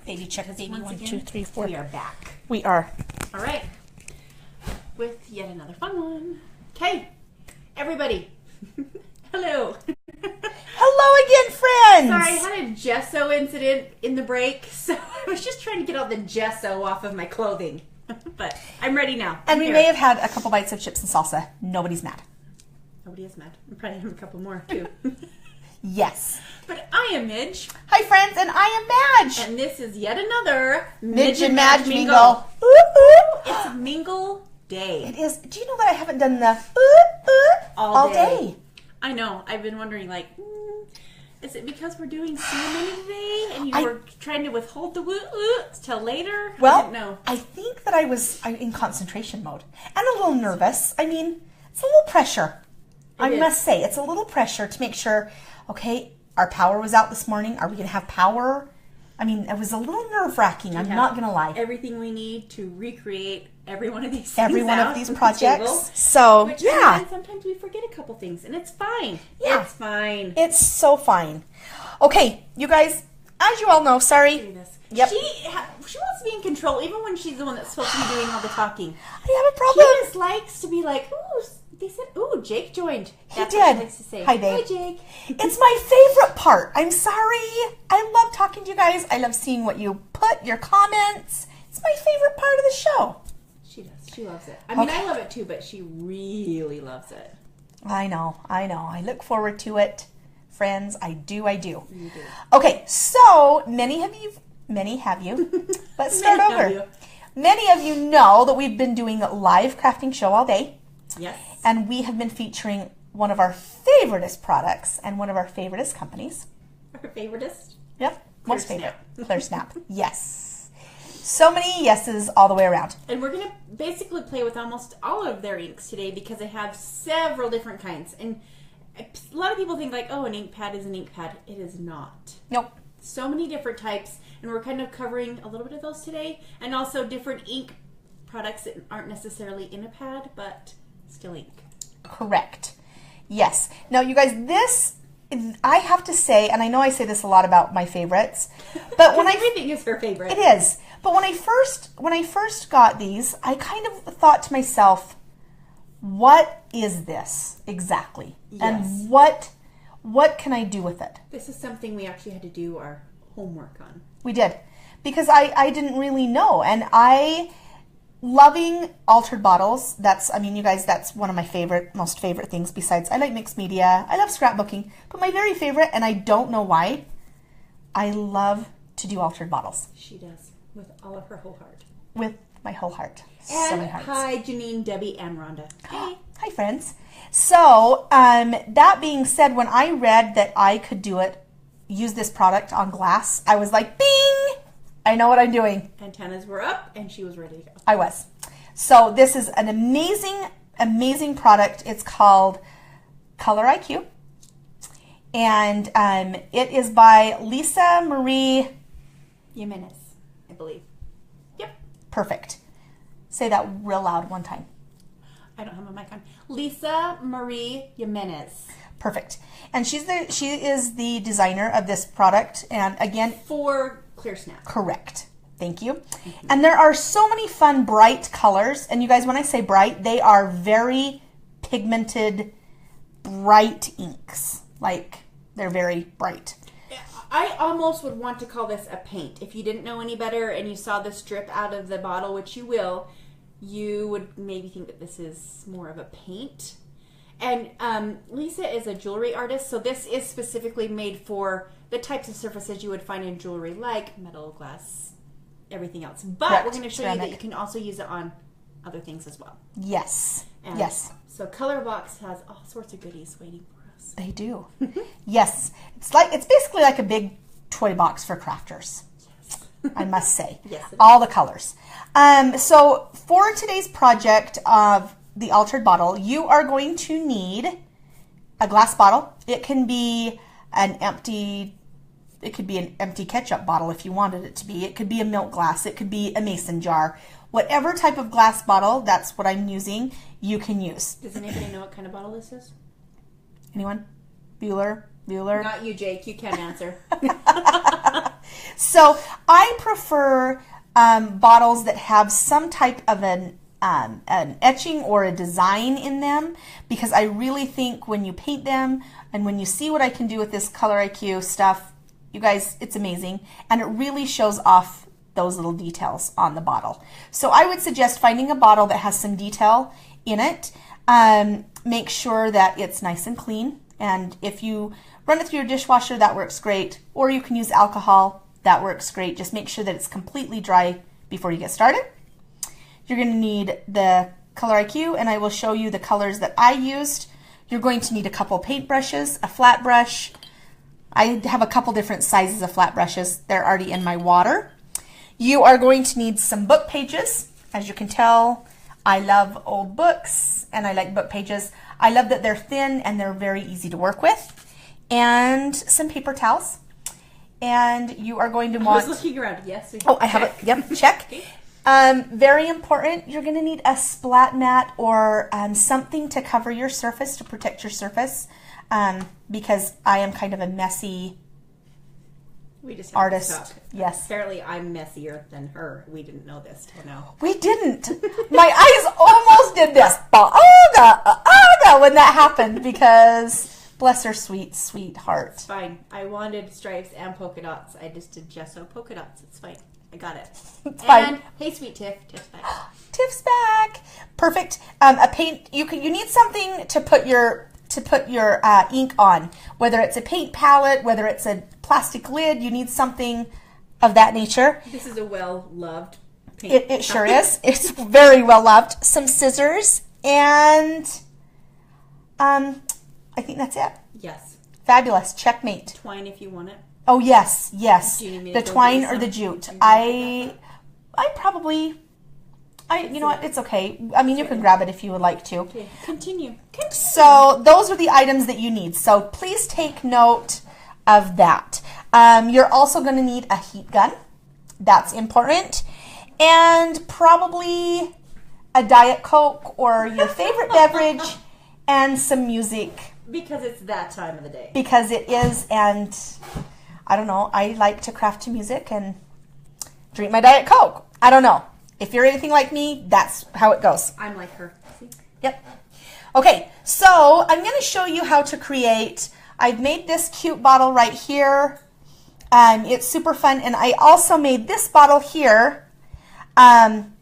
Baby check, baby Once 1, again, 2, 3, 4. We are back. We are. All right. With yet another fun one. Okay, everybody. Hello. Hello again, friends. Sorry, I had a gesso incident in the break, so I was just trying to get all the gesso off of my clothing. But I'm ready now. And we may have had a couple bites of chips and salsa. Nobody's mad. Nobody is mad. I'm probably having a couple more, too. Yes. But I am Midge. Hi, friends, and I am Madge. And this is yet another Midge and Madge Mingle. Ooh, ooh. It's Mingle Day. It is. Do you know that I haven't done the all day? I know. I've been wondering, like, is it because we're doing ceremony today and you were trying to withhold the till later? Well, I didn't know. I think that I was in concentration mode and a little nervous. I mean, it's a little pressure. I must say, it's a little pressure to make sure, okay, our power was out this morning. Are we going to have power? I mean, it was a little nerve-wracking. I'm not going to lie. Everything we need to recreate every one of these things Every one of these projects. The so, which, yeah. And sometimes we forget a couple things, and it's fine. Yeah. It's fine. It's so fine. Okay, you guys, as you all know, sorry. Yep. She wants to be in control, even when she's the one that's supposed to be doing all the talking. I have a problem. She just likes to be like, ooh, they said, ooh, Jake joined. That's He what did. she likes to say. Hi, Dave. Hi, Jake. It's my favorite part. I'm sorry. I love talking to you guys. I love seeing what you put, your comments. It's my favorite part of the show. She does. She loves it. I mean, I love it too, but she really loves it. I know. I look forward to it. Friends, I do. You do. Okay, so many have you. Let's start over. Many of you know that we've been doing a live crafting show all day. Yes. And we have been featuring one of our favoriteest products and one of our favoriteest companies. Our favoriteest? Yep. Most Clearsnap. favorite. Clearsnap. Yes. So many yeses all the way around. And we're going to basically play with almost all of their inks today because they have several different kinds. And a lot of people think like, oh, an ink pad is an ink pad. It is not. Nope. So many different types. And we're kind of covering a little bit of those today. And also different ink products that aren't necessarily in a pad, but still ink. Correct. Yes. Now, you guys, this, I have to say, and I know I say this a lot about my favorites, but when everything is her favorite. It is. But when I first got these, I kind of thought to myself, what is this exactly? Yes. And what can I do with it? This is something we actually had to do our homework on. We did. Because I didn't really know. And loving altered bottles, you guys, that's one of my most favorite things besides, I like mixed media, I love scrapbooking, but my very favorite, and I don't know why, I love to do altered bottles. She does, with all of her whole heart. With my whole heart. And so many hearts. hi, Janine, Debbie, and Rhonda. Hey. Hi, friends. So, that being said, when I read that I could use this product on glass, I was like, bing! I know what I'm doing. Antennas were up, and she was ready to go. I was. So this is an amazing, amazing product. It's called ColoriQue. And it is by Lisa Marie Jimenez, I believe. Yep. Perfect. Say that real loud one time. I don't have my mic on. Lisa Marie Jimenez. Perfect. And she is the designer of this product. And again, for Clearsnap. Correct. Thank you. Mm-hmm. And there are so many fun, bright colors. And you guys, when I say bright, they are very pigmented, bright inks. Like, they're very bright. I almost would want to call this a paint. If you didn't know any better and you saw this drip out of the bottle, which you will, you would maybe think that this is more of a paint. And Lisa is a jewelry artist, so this is specifically made for the types of surfaces you would find in jewelry, like metal, glass, everything else. But Correct. We're going to show you that you can also use it on other things as well. Yes. And yes. So Colorbox has all sorts of goodies waiting for us. They do. Yes. It's basically like a big toy box for crafters. Yes. I must say. Yes. All the colors. So for today's project of the altered bottle, you are going to need a glass bottle. It can be an empty ketchup bottle if you wanted it to be. It could be a milk glass. It could be a mason jar. Whatever type of glass bottle, that's what I'm using, you can use. Does anybody know what kind of bottle this is? Anyone? Bueller? Not you, Jake. You can't answer. So I prefer bottles that have some type of an etching or a design in them, because I really think when you paint them and when you see what I can do with this ColoriQue stuff, you guys, it's amazing, and it really shows off those little details on the bottle. So I would suggest finding a bottle that has some detail in it. Make sure that it's nice and clean, and if you run it through your dishwasher, that works great, or you can use alcohol, that works great. Just make sure that it's completely dry before you get started. You're going to need the ColoriQue, and I will show you the colors that I used. You're going to need a couple paint brushes, a flat brush. I have a couple different sizes of flat brushes. They're already in my water. You are going to need some book pages. As you can tell, I love old books and I like book pages. I love that they're thin and they're very easy to work with. And some paper towels. And you are going to want... I was looking around. Yes. Oh, I have it. Yep, check. Very important, you're going to need a splat mat or something to cover your surface, to protect your surface, because I am kind of a messy artist. Yes. Apparently I'm messier than her. We didn't know this till now. We didn't. My eyes almost did this. When that happened, because bless her sweet, sweet heart. It's fine. I wanted stripes and polka dots. I just did gesso polka dots. It's fine. I got it. It's fine. And hey, sweet Tiff. Tiff's back. Tiff's back. Perfect. A paint. You need something to put your ink on. Whether it's a paint palette, whether it's a plastic lid, you need something of that nature. This is a well-loved paint. It sure is. It's very well loved. Some scissors and I think that's it. Yes. Fabulous. Checkmate. Twine if you want it. Oh yes, yes. Do you need me the to go twine get or the some? jute. You know what? It's okay. I mean, you can grab it if you would like to. Okay. Continue. So those are the items that you need. So please take note of that. You're also going to need a heat gun. That's important. And probably a Diet Coke or your favorite beverage and some music. Because it's that time of the day. Because it is, and I don't know, I like to craft to music and drink my Diet Coke. I don't know. If you're anything like me, that's how it goes. I'm like her. See? Yep. Okay, so I'm going to show you how to create. I've made this cute bottle right here. It's super fun, and I also made this bottle here. And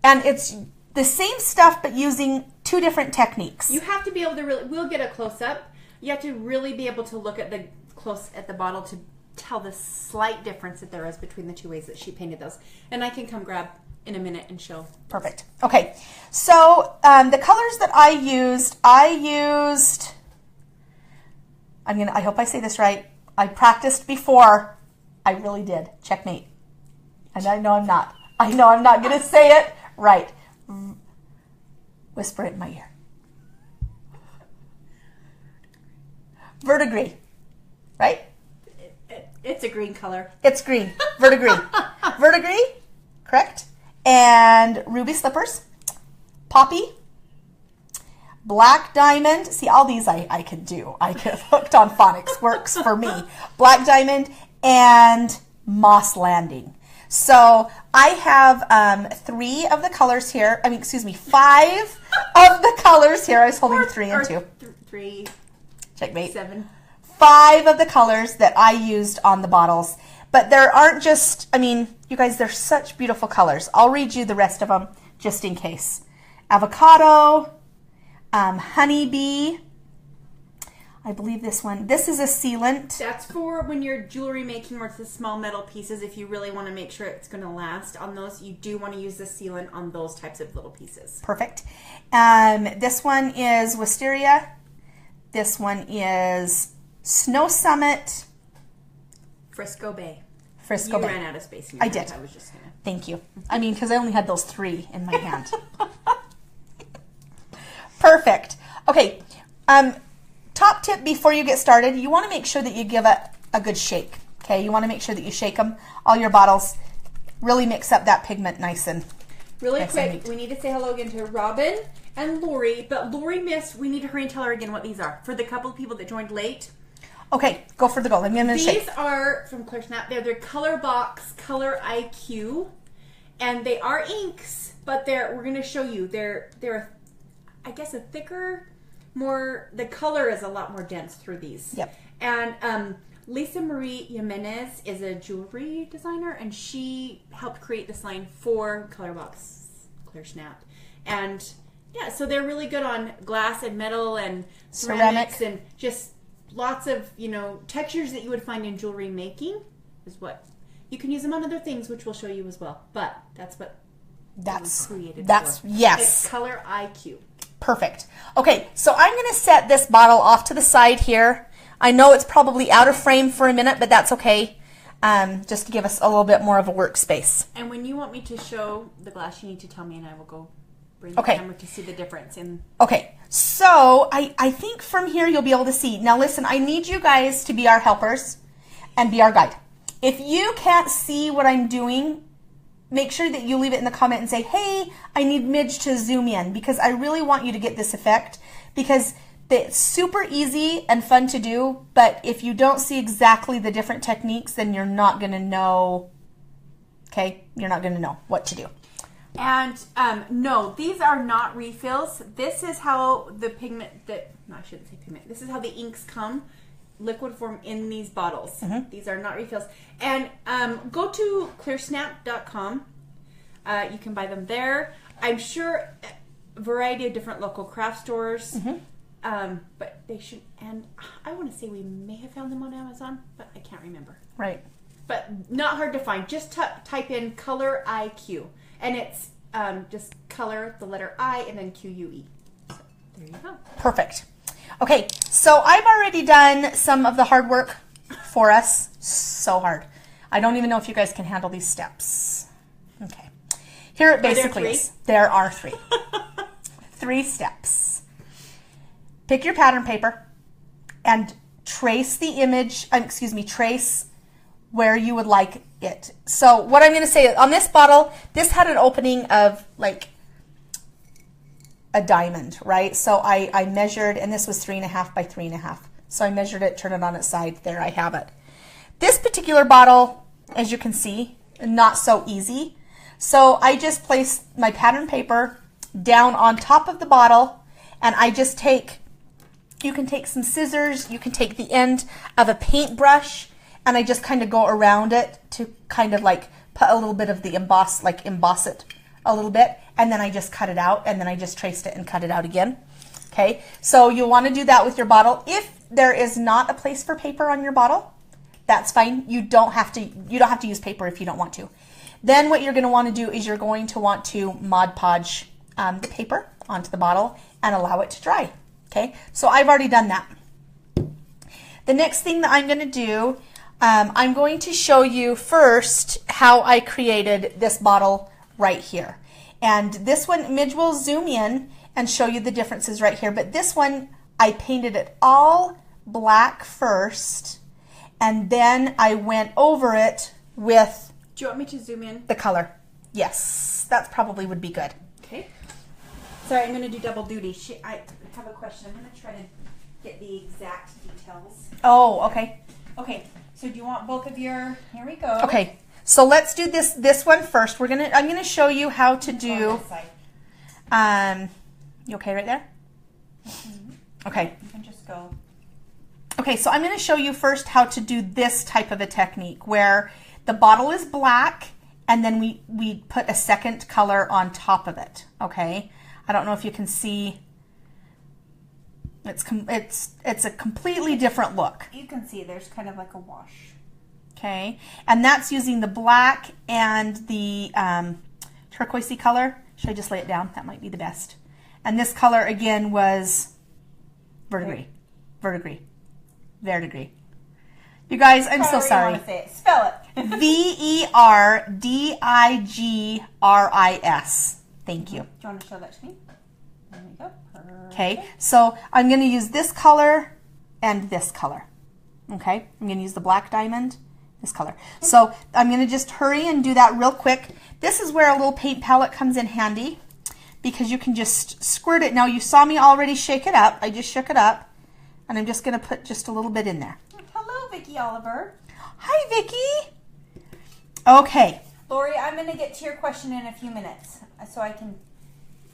it's the same stuff, but using two different techniques. You have to be able to really, we'll get a close-up. You have to really be able to look at the bottle to tell the slight difference that there is between the two ways that she painted those. And I can come grab in a minute and show. Perfect. Okay, so the colors that I used, I hope I say this right. I practiced before. I really did. Checkmate. And I know I'm not. I know I'm not going to say it right. Whisper it in my ear. Verdigris. Right? It's a green color. It's green. Verdigris. Verdigris, correct. And ruby slippers. Poppy. Black diamond. See, all these I can do. I get hooked on phonics. Works for me. Black diamond and moss landing. So I have 3 of the colors here. 5 of the colors here. I was holding 3 and 2. 3. Checkmate. 7. 5 of the colors that I used on the bottles. But there aren't just, you guys, they're such beautiful colors. I'll read you the rest of them just in case. Avocado, honeybee. I believe this is a sealant. That's for when you're jewelry making where it's the small metal pieces. If you really want to make sure it's going to last on those, you do want to use the sealant on those types of little pieces. Perfect. This one is wisteria. This one is Snow Summit. Frisco Bay. Frisco Bay. You ran out of space in your hand. I did. I was just going to. Thank you. Because I only had those 3 in my hand. Perfect. Okay. Top tip before you get started, you want to make sure that you give it a good shake. Okay, you want to make sure that you shake them, all your bottles. Really mix up that pigment nice and really quick. We need to say hello again to Robin and Lori, but Lori missed. We need to hurry and tell her again what these are for the couple of people that joined late. Okay, go for the gold. I'm going to shake. These are from Clearsnap. They're their color box, ColoriQue, and they are inks, but we're going to show you. They're I guess a thicker, the color is a lot more dense through these. Yep. And Lisa Marie Jimenez is a jewelry designer, and she helped create this line for Colorbox Clearsnap. And yeah, so they're really good on glass and metal and ceramics and just lots of, textures that you would find in jewelry making is what you can use them on other things, which we'll show you as well. But that's what created. Yes. It's ColoriQue. Perfect. Okay, so I'm going to set this bottle off to the side here. I know it's probably out of frame for a minute, but that's okay. Just to give us a little bit more of a workspace. And when you want me to show the glass, you need to tell me, and I will go bring the camera to see the difference. Okay, so I think from here you'll be able to see. Now listen, I need you guys to be our helpers and be our guide. If you can't see what I'm doing, make sure that you leave it in the comment and say, hey, I need Midge to zoom in, because I really want you to get this effect, because it's super easy and fun to do, but if you don't see exactly the different techniques, then you're not going to know, okay? You're not going to know what to do. And no, these are not refills. This is how the pigment, no, I shouldn't say pigment. This is how the inks come, liquid form in these bottles. Mm-hmm. These are not refills. And go to clearsnap.com. You can buy them there. I'm sure a variety of different local craft stores. Mm-hmm. But they should, and I want to say we may have found them on Amazon, but I can't remember. Right. But not hard to find. Just type in ColoriQue. And it's just color, the letter I, and then QUE. So there you go. Perfect. Okay, so I've already done some of the hard work for us. So hard. I don't even know if you guys can handle these steps. Okay. Here it basically is. There are 3. 3 steps. Pick your pattern paper and trace the image, trace where you would like it. So what I'm going to say, on this bottle, this had an opening of like a diamond, right? So I measured, and this was 3.5 by 3.5. So I measured it, turned it on its side. There I have it. This particular bottle, as you can see, not so easy. So I just place my pattern paper down on top of the bottle, and I just you can take some scissors, you can take the end of a paintbrush, and I just kind of go around it to kind of like put a little bit of the emboss it a little bit, and then I just cut it out, and then I just traced it and cut it out again. Okay, so you'll want to do that with your bottle. If there is not a place for paper on your bottle, that's fine. You don't have to use paper if you don't want to. Then what you're going to want to do is you're going to want to Mod Podge the paper onto the bottle and allow it to dry. Okay, so I've already done that. The next thing that I'm going to do, I'm going to show you first how I created this bottle right here. And this one, Midge will zoom in and show you the differences right here. But this one, I painted it all black first, and then I went over it with... Do you want me to zoom in? The color. Yes, that probably would be good. Okay. Sorry, I'm going to do double duty. I have a question. I'm going to try to get the exact details. Oh, okay. Okay. So do you want both of your... Here we go. Okay. So let's do this one first. I'm gonna show you how to do. You okay right there? Mm-hmm. Okay. You can just go. Okay, so I'm gonna show you first how to do this type of a technique where the bottle is black and then we put a second color on top of it. Okay. I don't know if you can see. It's a completely different look. You can see there's kind of like a wash. Okay, and that's using the black and the turquoisey color. Should I just lay it down? That might be the best. And this color again was verdigris. You guys, I'm so sorry. You want to say it. Spell it. Verdigris. Thank you. Do you want to show that to me? There we go. Perfect. Okay, so I'm going to use this color and this color. Okay, I'm going to use the black diamond. This color. So I'm going to just hurry and do that real quick. This is where a little paint palette comes in handy because you can just squirt it. Now you saw me already shake it up. I just shook it up and I'm just going to put just a little bit in there. Vicki Oliver. Hi, Vicki. Okay. Lori, I'm going to get to your question in a few minutes so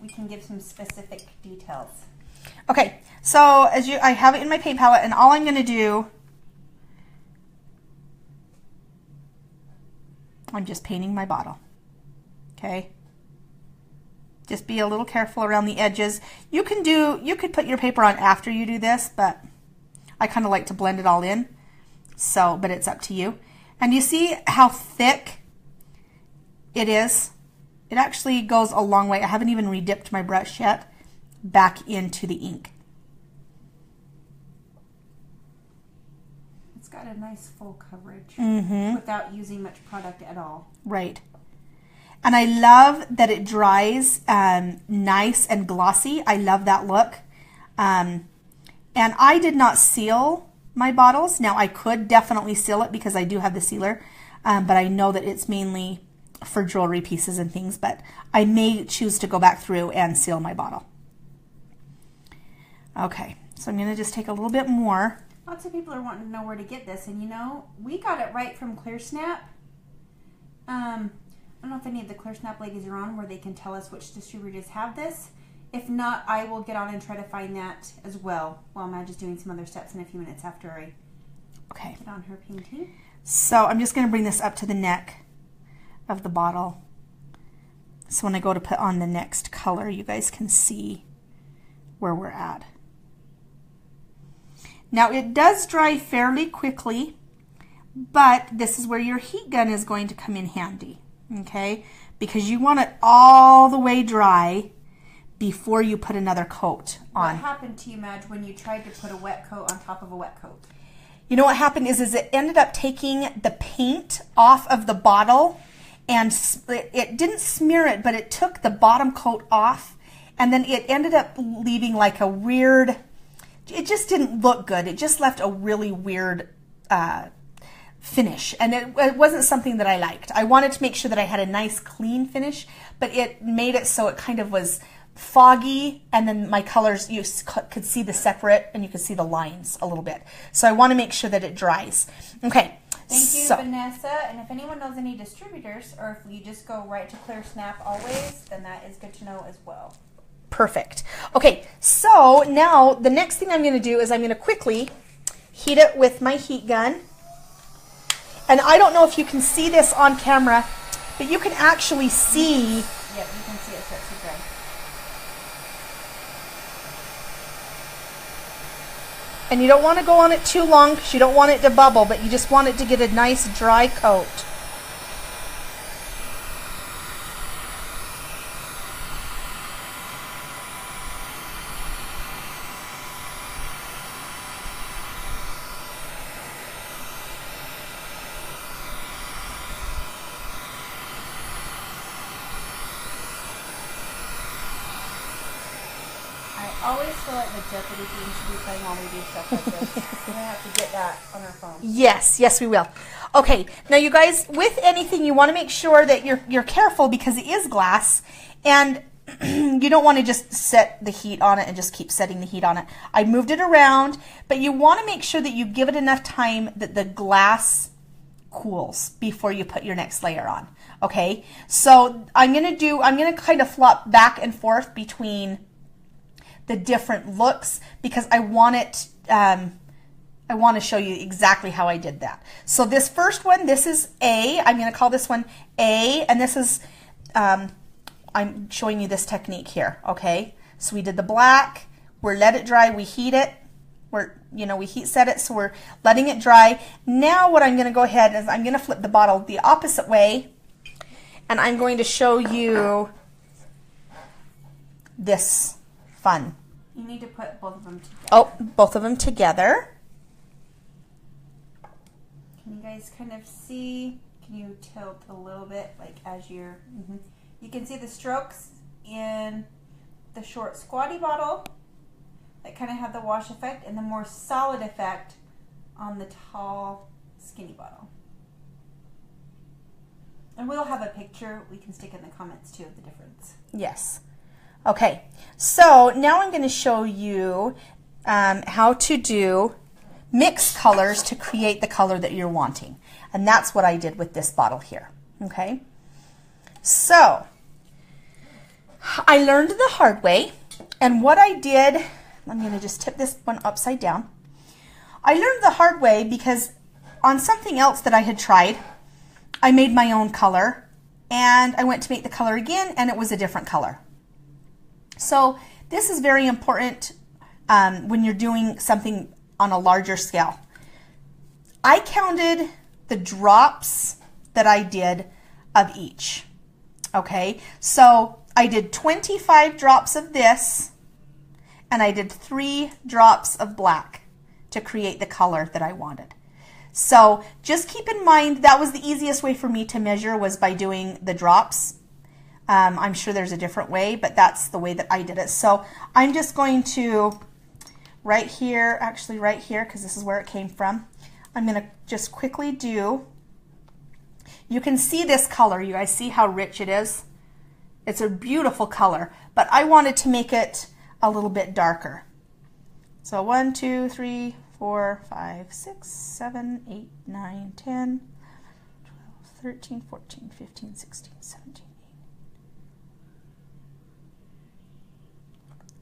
we can give some specific details. Okay, so I have it in my paint palette, and all I'm going to do, I'm just painting my bottle. Okay. Just be a little careful around the edges. You could put your paper on after you do this, but I kind of like to blend it all in. So, but it's up to you. And you see how thick it is? It actually goes a long way. I haven't even re-dipped my brush yet back into the ink. It's got a nice full coverage Mm-hmm. without using much product at all. Right. And I love that it dries nice and glossy. I love that look. And I did not seal my bottles. Now I could definitely seal it because I do have the sealer, but I know that it's mainly for jewelry pieces and things, but I may choose to go back through and seal my bottle. Okay, so I'm going to just take a little bit more. Lots of people are wanting to know where to get this, and you know, we got it right from Clearsnap. I don't know if any of the Clearsnap ladies are on where they can tell us which distributors have this. If not, I will get on and try to find that as well while Madge is doing some other steps in a few minutes after I get on her painting. So I'm just going to bring this up to the neck of the bottle. So when I go to put on the next color, you guys can see where we're at. Now it does dry fairly quickly, but this is where your heat gun is going to come in handy, okay? Because you want it all the way dry before you put another coat on. What happened to you, Madge, when you tried to put a wet coat on top of a wet coat? You know what happened is it ended up taking the paint off of the bottle, and it didn't smear it, but it took the bottom coat off, and then it ended up leaving like a weird, it just didn't look good. It just left a really weird finish, and it wasn't something that I liked. I wanted to make sure that I had a nice clean finish, but it made it so it kind of was foggy, and then my colors, you could see the separate, and you could see the lines a little bit. So I want to make sure that it dries. Okay. Thank you, Vanessa. And if anyone knows any distributors, or if you just go right to Clearsnap always, then that is good to know as well. Perfect. Okay, so now the next thing I'm going to do is I'm going to quickly heat it with my heat gun. And I don't know if you can see this on camera, but you can actually see. Yep, you can see it starts to dry. And you don't want to go on it too long because you don't want it to bubble, but you just want it to get a nice dry coat. I always feel like the Jeopardy theme should be playing while we do stuff like this. We're going to have to get that on our phone. Yes, yes we will. Okay, now you guys, with anything you want to make sure that you're careful because it is glass, and you don't want to just set the heat on it and just keep setting the heat on it. I moved it around, but you want to make sure that you give it enough time that the glass cools before you put your next layer on. Okay, so I'm going to kind of flop back and forth between the different looks because I want it, I want to show you exactly how I did that. So this first one, this is A. I'm going to call this one A, and this is, I'm showing you this technique here, okay? So we did the black, we're let it dry, we heat it, we heat set it, so we're letting it dry. Now what I'm going to go ahead is I'm going to flip the bottle the opposite way, and I'm going to show you this fun. You need to put both of them together. Oh, both of them together. Can you guys kind of see? Can you tilt a little bit, like as you're... You can see the strokes in the short squatty bottle that kind of have the wash effect, and the more solid effect on the tall skinny bottle. And we'll have a picture we can stick in the comments too of the difference. Yes. Okay, so now I'm going to show you how to do mix colors to create the color that you're wanting. And that's what I did with this bottle here. Okay, so I learned the hard way, and what I did, I'm going to just tip this one upside down. I learned the hard way because on something else that I had tried, I made my own color, and I went to make the color again, and it was a different color. So this is very important when you're doing something on a larger scale. I counted the drops that I did of each. Okay, so I did 25 drops of this, and I did 3 drops of black to create the color that I wanted. So just keep in mind that was the easiest way for me to measure, was by doing the drops. I'm sure there's a different way, but that's the way that I did it. So I'm just going to right here, actually right here, because this is where it came from, I'm going to just quickly do, you can see this color, you guys see how rich it is? It's a beautiful color, but I wanted to make it a little bit darker. So 1, 2, 3, 4, 5, 6, 7, 8, 9, 10, 12, 13, 14, 15, 16, 17, 18.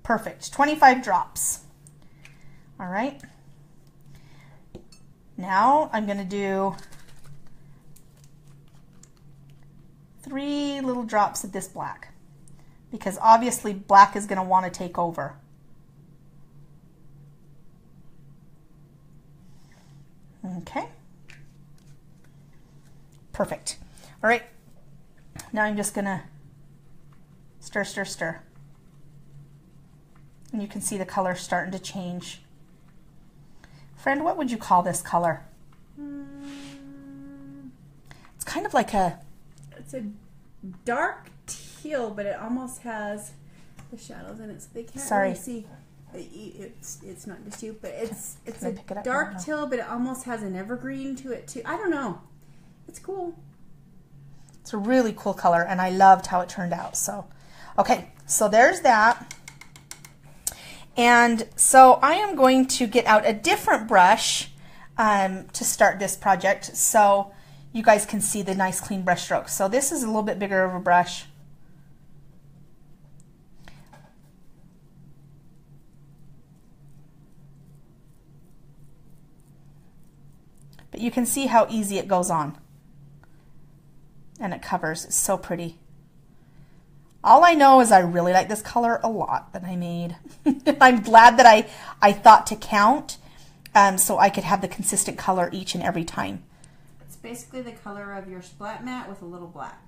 Perfect, 25 drops. All right. Now I'm going to do 3 little drops of this black, because obviously black is going to want to take over. Okay. Perfect. All right. Now I'm just going to stir, stir, stir. And you can see the color starting to change. Friend, what would you call this color? It's kind of like a... It's a dark teal, but it almost has the shadows in it, so they can't really see. It's not just you, but it's a dark teal, but it almost has an evergreen to it too. I don't know. It's cool. It's a really cool color, and I loved how it turned out. So, okay, so there's that. And so I am going to get out a different brush to start this project, so you guys can see the nice clean brush strokes. So this is a little bit bigger of a brush. But you can see how easy it goes on. And it covers. It's so pretty. All I know is I really like this color a lot that I made. I'm glad that I thought to count so I could have the consistent color each and every time. It's basically the color of your splat mat with a little black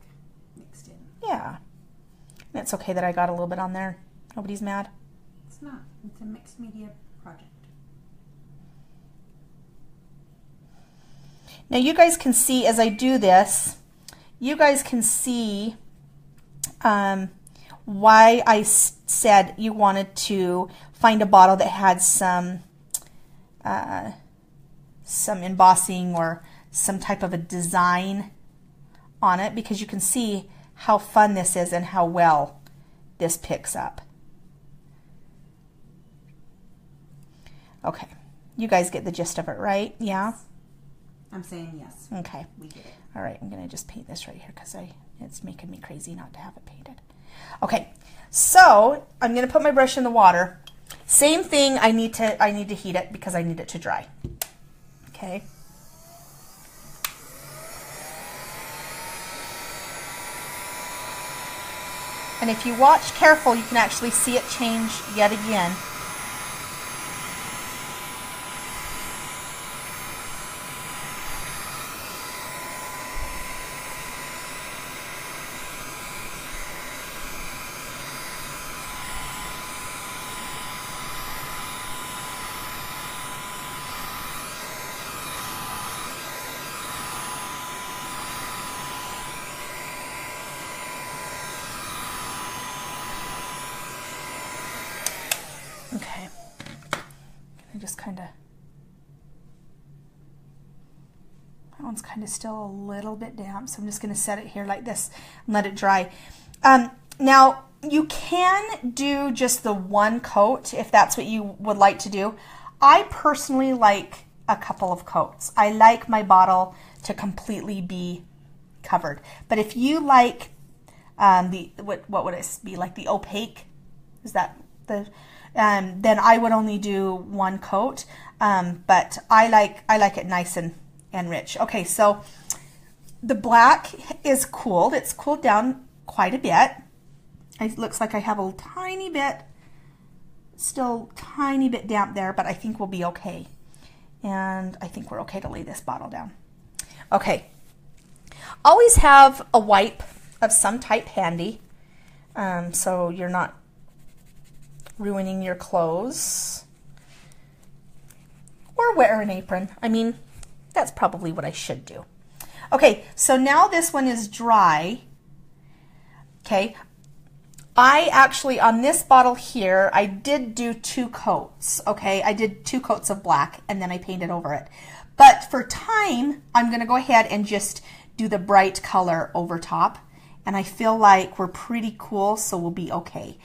mixed in. Yeah. And it's okay that I got a little bit on there. Nobody's mad. It's not. It's a mixed media project. Now you guys can see as I do this, you guys can see why I said you wanted to find a bottle that had some embossing or some type of a design on it, because you can see how fun this is and how well this picks up. Okay, you guys get the gist of it, right? Yeah? I'm saying yes. Okay. We get it. All right, I'm going to just paint this right here because it's making me crazy not to have it painted. Okay, so I'm going to put my brush in the water. Same thing, I need to heat it because I need it to dry. Okay. And if you watch careful, you can actually see it change yet again. Okay, I just kind of, that one's kind of still a little bit damp, so I'm just going to set it here like this and let it dry. Now, you can do just the one coat if that's what you would like to do. I personally like a couple of coats. I like my bottle to completely be covered. But if you like what would it be, like the opaque? Is that the then I would only do one coat. But I like it nice and rich. Okay, so the black is cooled. It's cooled down quite a bit. It looks like I have a tiny bit, still tiny bit damp there, but I think we'll be okay. And I think we're okay to lay this bottle down. Okay. Always have a wipe of some type handy, so you're not ruining your clothes. Or wear an apron. I mean, that's probably what I should do. Okay, so now this one is dry. Okay. I actually, on this bottle here, I did do 2 coats, okay? I did 2 coats of black, and then I painted over it. But for time, I'm going to go ahead and just do the bright color over top. And I feel like we're pretty cool, so we'll be okay.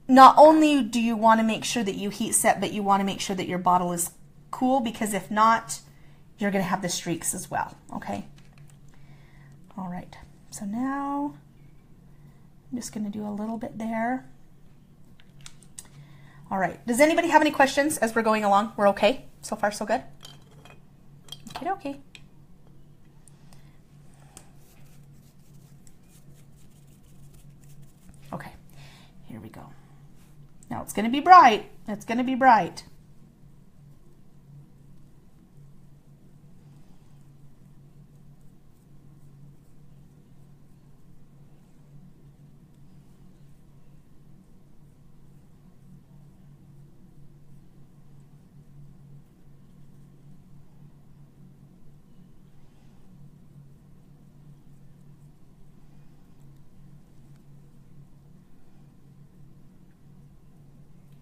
Not only do you want to make sure that you heat set, but you want to make sure that your bottle is cool, because if not, you're going to have the streaks as well, okay? All right, so now I'm just going to do a little bit there. All right, does anybody have any questions as we're going along? We're okay? So far, so good? Okay, okay. Okay, here we go. Now it's going to be bright. It's going to be bright.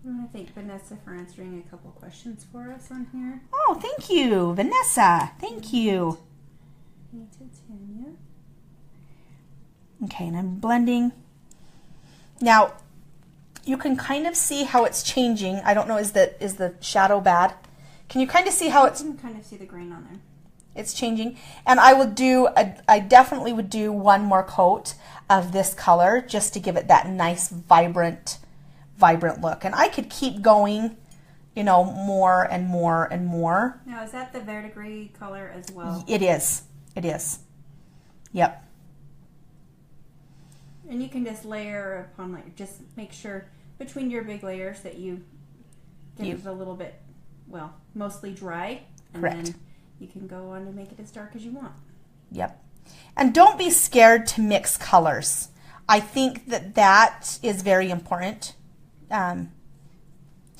I want to thank Vanessa for answering a couple questions for us on here. Oh, thank you, Vanessa. Thank you. Hey, Titania. Okay, and I'm blending. Now, you can kind of see how it's changing. I don't know, is the shadow bad? Can you kind of see how it's... You can kind of see the grain on there. It's changing. And I definitely would do one more coat of this color just to give it that nice, vibrant look. And I could keep going, you know, more and more and more. Now, is that the verdigris color as well? It is. It is. Yep. And you can just layer upon layer. Just make sure between your big layers that you get it a little bit, well, mostly dry. And Correct. then you can go on to make it as dark as you want. Yep. And don't be scared to mix colors. I think that is very important. To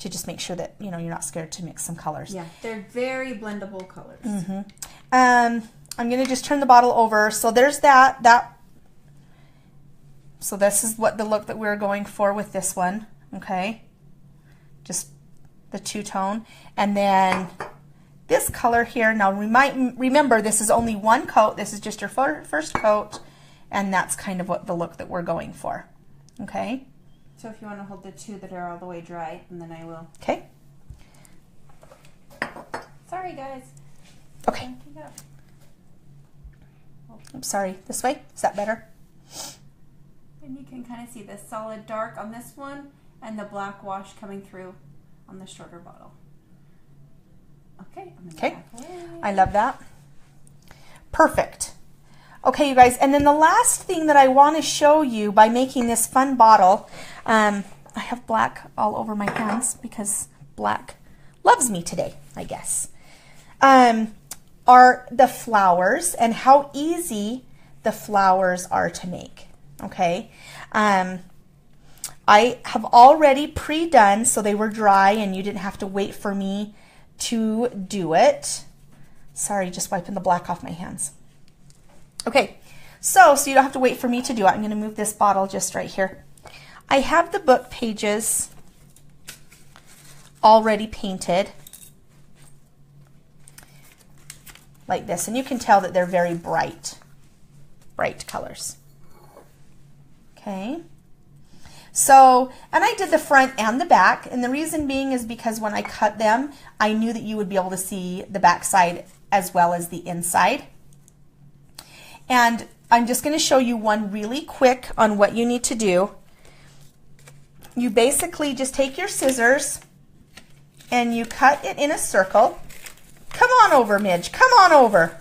just make sure that, you know, you're not scared to mix some colors. Yeah, they're very blendable colors. Mm-hmm. I'm going to just turn the bottle over. So there's that. So this is what the look that we're going for with this one. Okay. Just the 2-tone. And then this color here. Now remember, this is only one coat. This is just your first coat. And that's kind of what the look that we're going for. Okay. So if you want to hold the 2 that are all the way dry, and then I will. Okay. Sorry, guys. Okay. I'm sorry. This way? Is that better? And you can kind of see the solid dark on this one and the black wash coming through on the shorter bottle. Okay. I'm Okay. I love that. Perfect. Okay, you guys, and then the last thing that I want to show you by making this fun bottle, I have black all over my hands because black loves me today, I guess, are the flowers and how easy the flowers are to make, okay? I have already pre-done, so they were dry and you didn't have to wait for me to do it. Sorry, just wiping the black off my hands. Okay, so you don't have to wait for me to do it. I'm going to move this bottle just right here. I have the book pages already painted like this, and you can tell that they're very bright colors. Okay, So, and I did the front and the back, and the reason being is because when I cut them, I knew that you would be able to see the back side as well as the inside. And I'm just going to show you one really quick on what you need to do. You basically just take your scissors and you cut it in a circle. Come on over, Midge, come on over.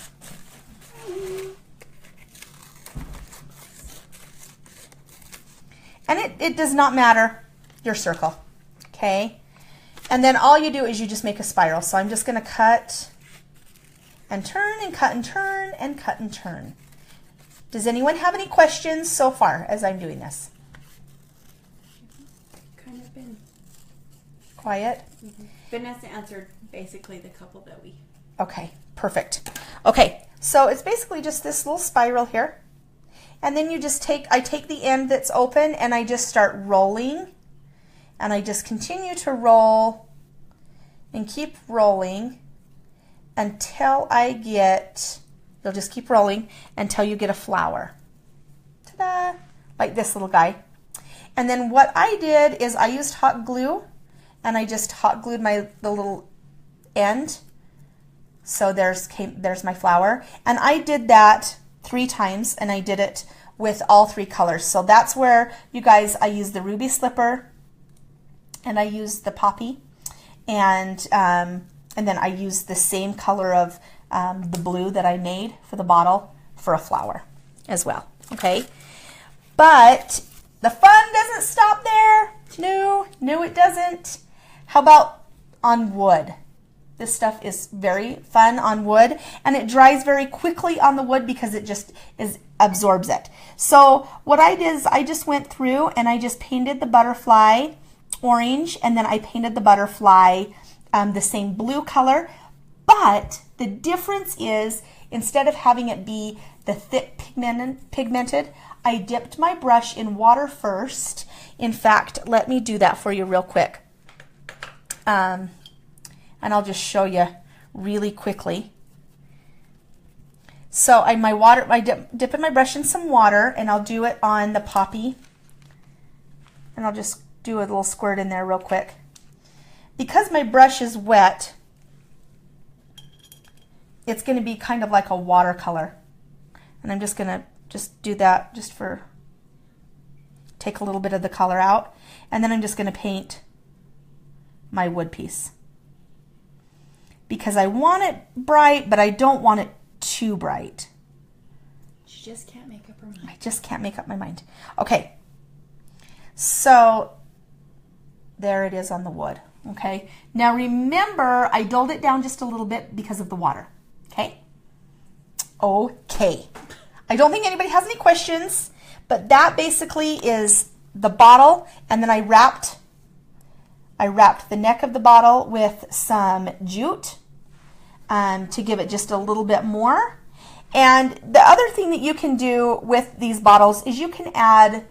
And it does not matter your circle, okay? And then all you do is you just make a spiral. So I'm just going to cut and turn and cut and turn and cut and turn. Does anyone have any questions so far as I'm doing this? Kind of been quiet. Vanessa answered basically the couple that we... Okay, perfect. Okay, so it's basically just this little spiral here. And then you just I take the end that's open and I just start rolling. And I just continue to roll and keep rolling until I get, you'll just keep rolling until you get a flower. Ta-da! Like this little guy. And then what I did is I used hot glue and I just hot glued the little end. So there's my flower. And I did that 3 times and I did it with all 3 colors. So that's where, you guys, I used the ruby slipper and I used the poppy and then I used the same color of the blue that I made for the bottle for a flower as well. Okay, but the fun doesn't stop there. No, it doesn't. How about on wood? This stuff is very fun on wood and it dries very quickly on the wood because it just absorbs it. So what I did is I just went through and I just painted the butterfly orange and then I painted the butterfly the same blue color. But the difference is instead of having it be the thick pigmented, I dipped my brush in water first. In fact, let me do that for you real quick. And I'll just show you really quickly. So I dip in my brush in some water and I'll do it on the poppy. And I'll just do a little squirt in there real quick. Because my brush is wet, it's going to be kind of like a watercolor. And I'm just going to do that just for, take a little bit of the color out. And then I'm just going to paint my wood piece. Because I want it bright, but I don't want it too bright. She just can't make up her mind. I just can't make up my mind. Okay, so there it is on the wood. Okay, now remember I dulled it down just a little bit because of the water. Okay, I don't think anybody has any questions, but that basically is the bottle, and then I wrapped the neck of the bottle with some jute to give it just a little bit more. And the other thing that you can do with these bottles is you can add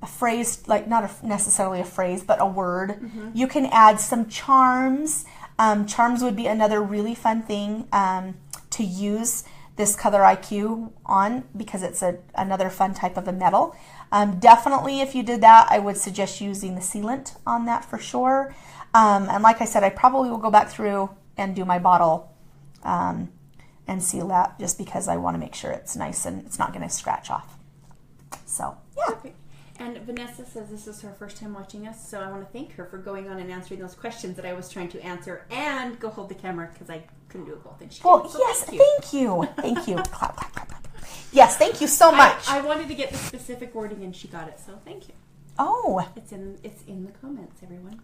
a phrase, like not necessarily a phrase, but a word. Mm-hmm. You can add some charms. Charms would be another really fun thing to use this ColoriQue on because it's another fun type of a metal. Definitely if you did that, I would suggest using the sealant on that for sure. And like I said, I probably will go back through and do my bottle and seal that just because I want to make sure it's nice and it's not going to scratch off. So, yeah. Perfect. And Vanessa says this is her first time watching us, so I want to thank her for going on and answering those questions that I was trying to answer and go hold the camera because I couldn't do it both. And she well, so yes, thank you. Thank you. Clap, clap, clap, clap. Yes, thank you so much. I wanted to get the specific wording and she got it, so thank you. Oh. It's in the comments, everyone.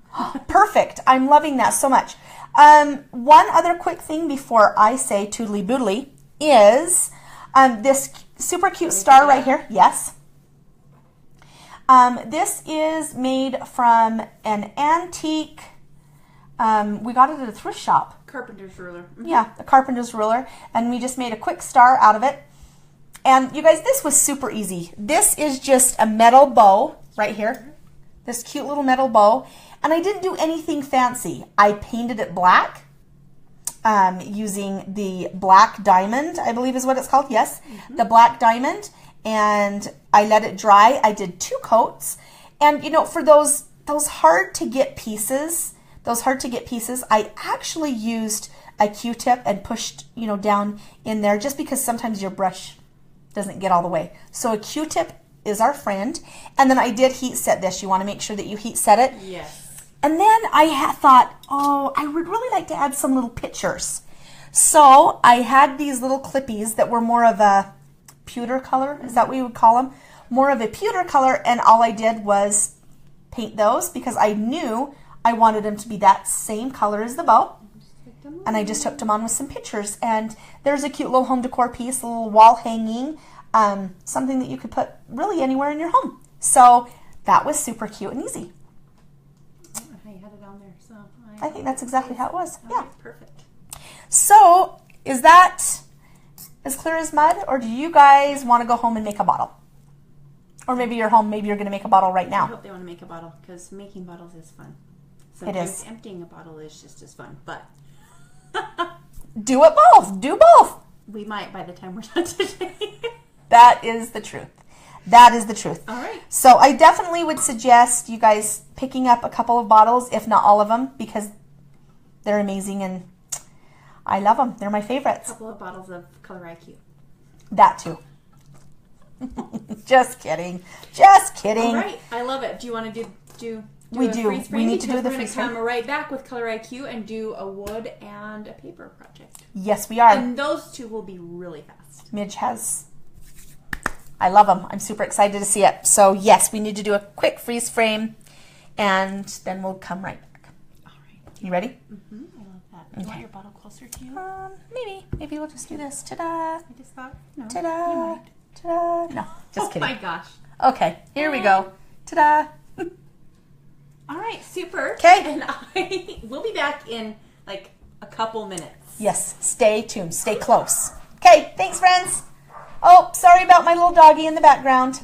Perfect. I'm loving that so much. One other quick thing before I say toodly boodly is this super cute star right here. Yes. This is made from an antique, we got it at a thrift shop. Carpenter's ruler. Mm-hmm. Yeah, a carpenter's ruler. And we just made a quick star out of it. And you guys, this was super easy. This is just a metal bow right here. This cute little metal bow. And I didn't do anything fancy. I painted it black using the black diamond, I believe is what it's called. Yes, the black diamond. And I let it dry. I did 2 coats. And, you know, for those hard to get pieces, I actually used a Q-tip and pushed, you know, down in there just because sometimes your brush doesn't get all the way. So a Q-tip is our friend. And then I did heat set this. You want to make sure that you heat set it. Yes. And then I thought, oh, I would really like to add some little pictures. So I had these little clippies that were more of a pewter color. Is that what you would call them? More of a pewter color. And all I did was paint those because I knew I wanted them to be that same color as the bow. And I just hooked them on with some pictures. And there's a cute little home decor piece, a little wall hanging, something that you could put really anywhere in your home. So that was super cute and easy. I had it on there, so I think that's exactly how it was. Yeah. Perfect. So is that as clear as mud, or do you guys want to go home and make a bottle? Or maybe you're home, maybe you're going to make a bottle right now. I hope they want to make a bottle because making bottles is fun. It is. Emptying a bottle is just as fun, but do it both. Do both. We might by the time we're done today. That is the truth. That is the truth. All right. So I definitely would suggest you guys picking up a couple of bottles, if not all of them, because they're amazing and I love them. They're my favorites. A couple of bottles of ColoriQue. That too. Just kidding. Just kidding. All right. I love it. Do you want to do we a do. freeze frame? We need to do the freeze freeze frame. frame. Come right back with ColoriQue and do a wood and a paper project. Yes, we are. And those two will be really fast. Midge has. I love them. I'm super excited to see it. So yes, we need to do a quick freeze frame, and then we'll come right back. All right. You ready? Mm-hmm. I love that. Okay. You want your bottle closer to you? Maybe we'll just do this. Ta-da! I just thought, no. Ta-da! Ta-da! No, just kidding. Oh my gosh. Okay, here we go. Ta-da! All right, super. Okay. And we'll be back in like a couple minutes. Yes, stay tuned. Stay close. Okay, thanks, friends. Oh, sorry about my little doggy in the background.